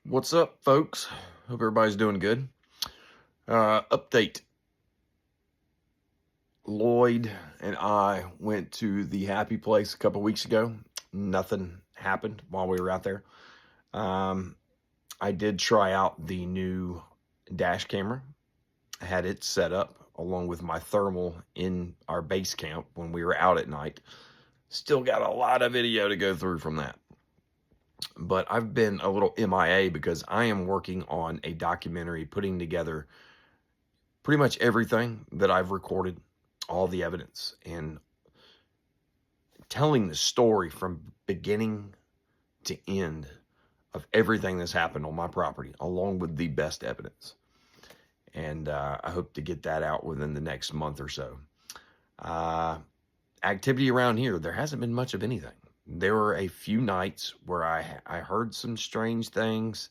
What's up, folks? Hope everybody's doing good. Update. Lloyd and I went to the Happy Place a couple weeks ago. Nothing happened while we were out there. Um, I did try out the new dash camera. I had it set up along with my thermal in our base camp when we were out at night. Still got a lot of video to go through from that. But I've been a little MIA because I am working on a documentary putting together pretty much everything that I've recorded, all the evidence, and telling the story from beginning to end of everything that's happened on my property, along with the best evidence. And I hope to get that out within the next month or so. Activity around here, there hasn't been much of anything. There were a few nights where I heard some strange things,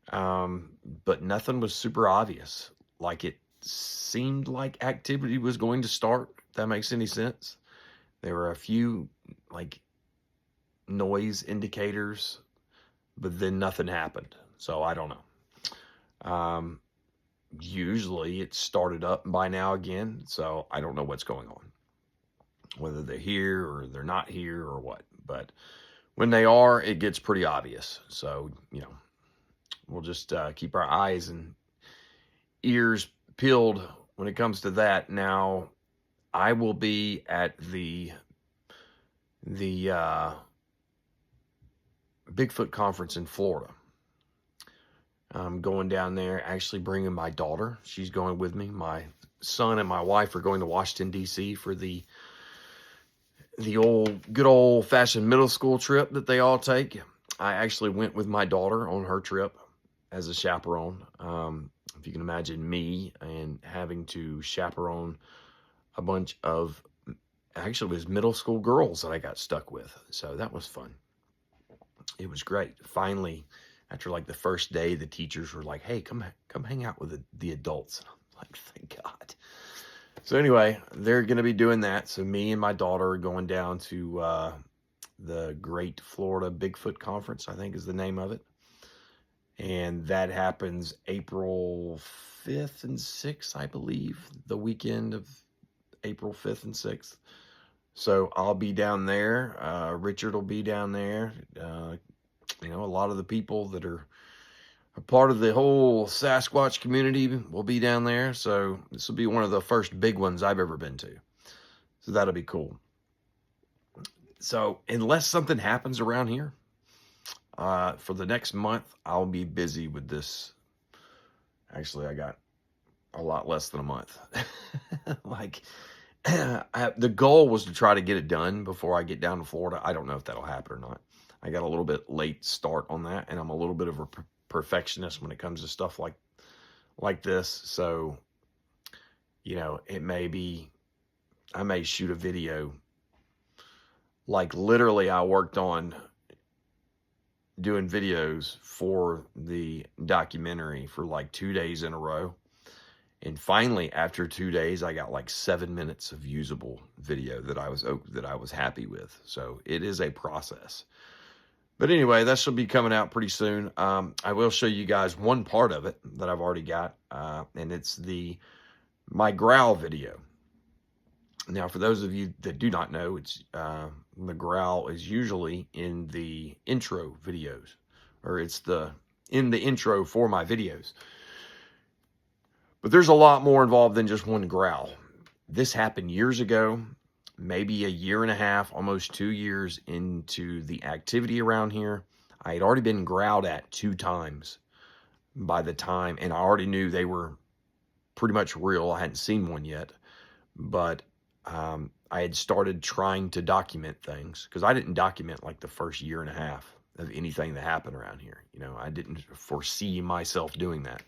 but nothing was super obvious. Like it seemed like activity was going to start, if that makes any sense. There were a few like noise indicators, but then nothing happened. So I don't know. Usually it started up by now again, so I don't know what's going on. Whether they're here or they're not here or what. But when they are, it gets pretty obvious. So, we'll just keep our eyes and ears peeled when it comes to that. Now, I will be at the Bigfoot conference in Florida. I'm going down there, actually bringing my daughter. She's going with me. My son and my wife are going to Washington, D.C. for the good old fashioned middle school trip that they all take. I actually went with my daughter on her trip as a chaperone. If you can imagine me and having to chaperone a bunch of, actually it was middle school girls that I got stuck with. So that was fun. It was great. Finally, after like the first day, the teachers were like, "Hey, come hang out with the adults." And I'm like, thank God. So anyway, they're going to be doing that. So me and my daughter are going down to the Great Florida Bigfoot Conference, I think is the name of it. And that happens April 5th and 6th, I believe, the weekend of April 5th and 6th. So I'll be down there. Richard will be down there. A lot of the people that are a part of the whole Sasquatch community will be down there. So this will be one of the first big ones I've ever been to. So that'll be cool. So unless something happens around here, for the next month, I'll be busy with this. Actually, I got a lot less than a month. The goal was to try to get it done before I get down to Florida. I don't know if that'll happen or not. I got a little bit late start on that, and I'm a little bit of a perfectionist when it comes to stuff like this. So, it may be, I may shoot a video. Like literally I worked on doing videos for the documentary for like 2 days in a row. And finally, after 2 days, I got like 7 minutes of usable video that I was happy with. So it is a process. But anyway, that should be coming out pretty soon. I will show you guys one part of it that I've already got, and it's my growl video. Now, for those of you that do not know, it's the growl is usually in the intro videos, or it's in the intro for my videos. But there's a lot more involved than just one growl. This happened years ago, maybe a year and a half, almost 2 years into the activity around here. I had already been growled at 2 times by the time, and I already knew they were pretty much real. I hadn't seen one yet, but I had started trying to document things because I didn't document like the first year and a half of anything that happened around here. I didn't foresee myself doing that.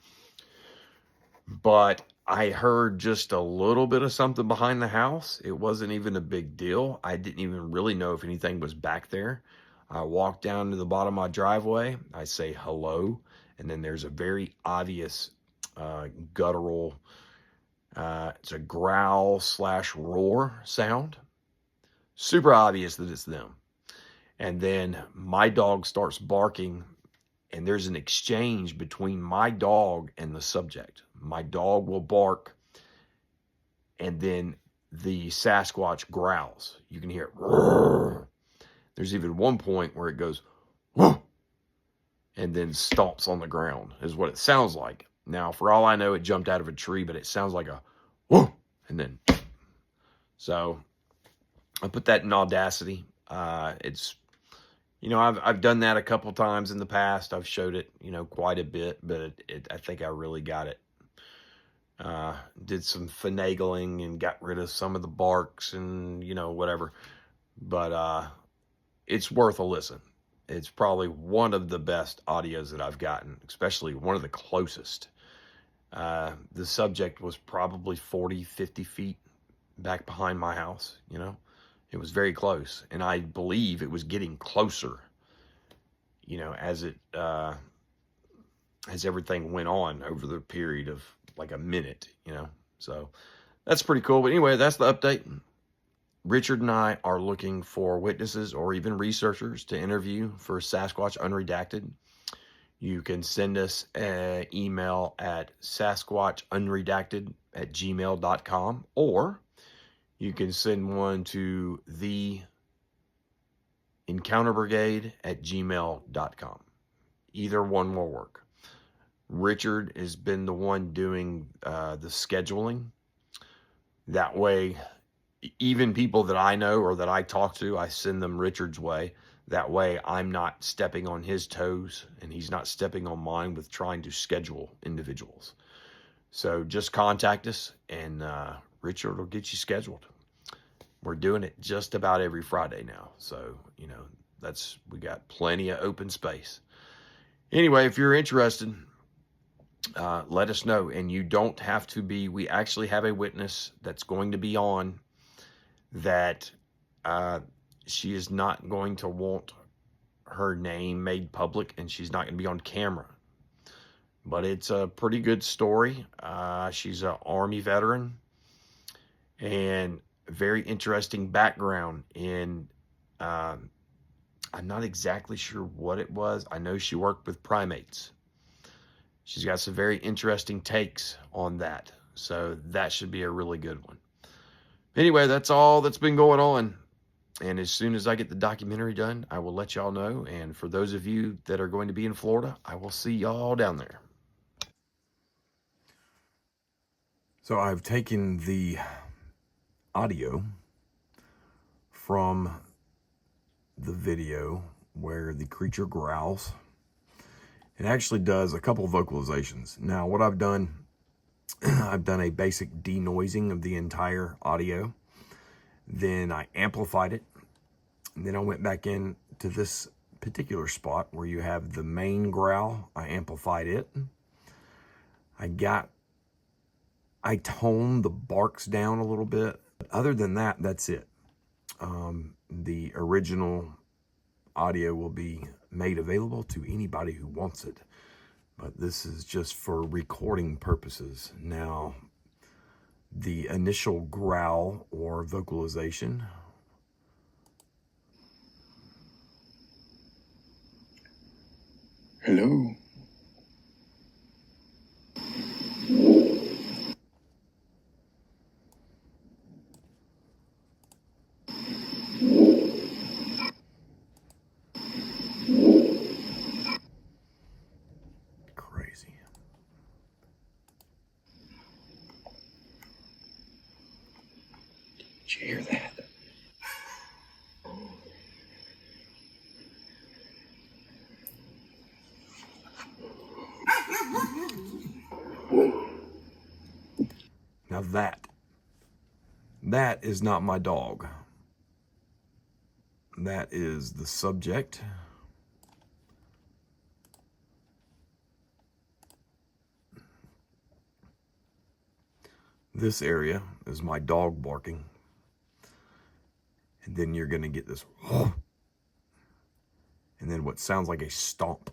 But I heard just a little bit of something behind the house. It wasn't even a big deal. I didn't even really know if anything was back there. I walk down to the bottom of my driveway. I say hello. And then there's a very obvious guttural, it's a growl / roar sound. Super obvious that it's them. And then my dog starts barking and there's an exchange between my dog and the subject. My dog will bark, and then the Sasquatch growls. You can hear it. Roar. There's even one point where it goes, whoa, and then stomps on the ground, is what it sounds like. Now, for all I know, it jumped out of a tree, but it sounds like a whoa, and then. So I put that in Audacity. It's, I've done that a couple times in the past. I've showed it, quite a bit, but I think I really got it. Did some finagling and got rid of some of the barks and, whatever. But it's worth a listen. It's probably one of the best audios that I've gotten, especially one of the closest. The subject was probably 40, 50 feet back behind my house, It was very close, and I believe it was getting closer, as everything went on over the period of like a minute, So that's pretty cool. But anyway, that's the update. Richard and I are looking for witnesses or even researchers to interview for Sasquatch Unredacted. You can send us an email at sasquatchunredacted@gmail.com, or you can send one to the encounterbrigade@gmail.com. Either one will work. Richard has been the one doing the scheduling. That way, even people that I know or that I talk to, I send them Richard's way. That way, I'm not stepping on his toes, and he's not stepping on mine with trying to schedule individuals. So just contact us, and Richard will get you scheduled. We're doing it just about every Friday now. So, we got plenty of open space. Anyway, if you're interested, let us know. And you don't have to be, we actually have a witness that's going to be on that she is not going to want her name made public, and she's not going to be on camera. But it's a pretty good story. She's an Army veteran, and a very interesting background in, I'm not exactly sure what it was. I know she worked with primates. She's got some very interesting takes on that. So that should be a really good one. Anyway, that's all that's been going on. And as soon as I get the documentary done, I will let y'all know. And for those of you that are going to be in Florida, I will see y'all down there. So I've taken the audio from the video where the creature growls. It actually does a couple vocalizations. Now, what I've done, I've done a basic denoising of the entire audio. Then I amplified it. And then I went back in to this particular spot where you have the main growl. I amplified it. I toned the barks down a little bit. But other than that, that's it. The original audio will be made available to anybody who wants it. But this is just for recording purposes. Now, the initial growl or vocalization. Hello. Crazy. Did you hear that? Now that is not my dog. That is the subject. This area is my dog barking. And then you're going to get this, and then what sounds like a stomp.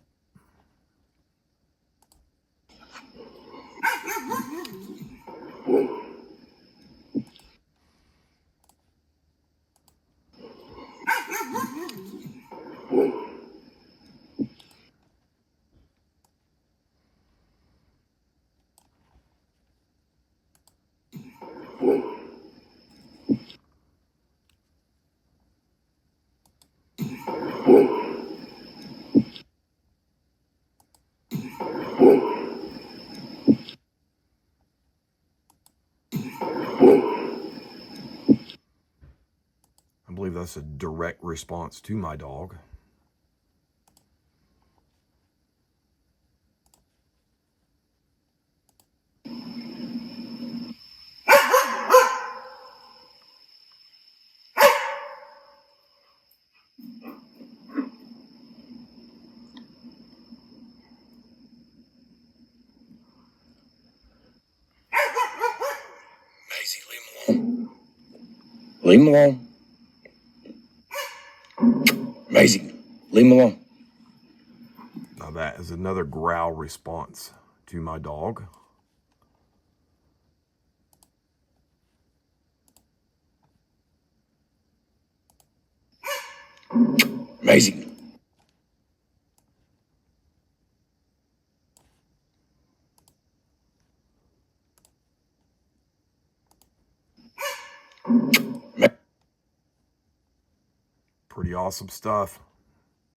I believe that's a direct response to my dog. Maisie, leave him alone. Leave him alone. Maisie, leave him alone. Now that is another growl response to my dog. Maisie. Pretty awesome stuff.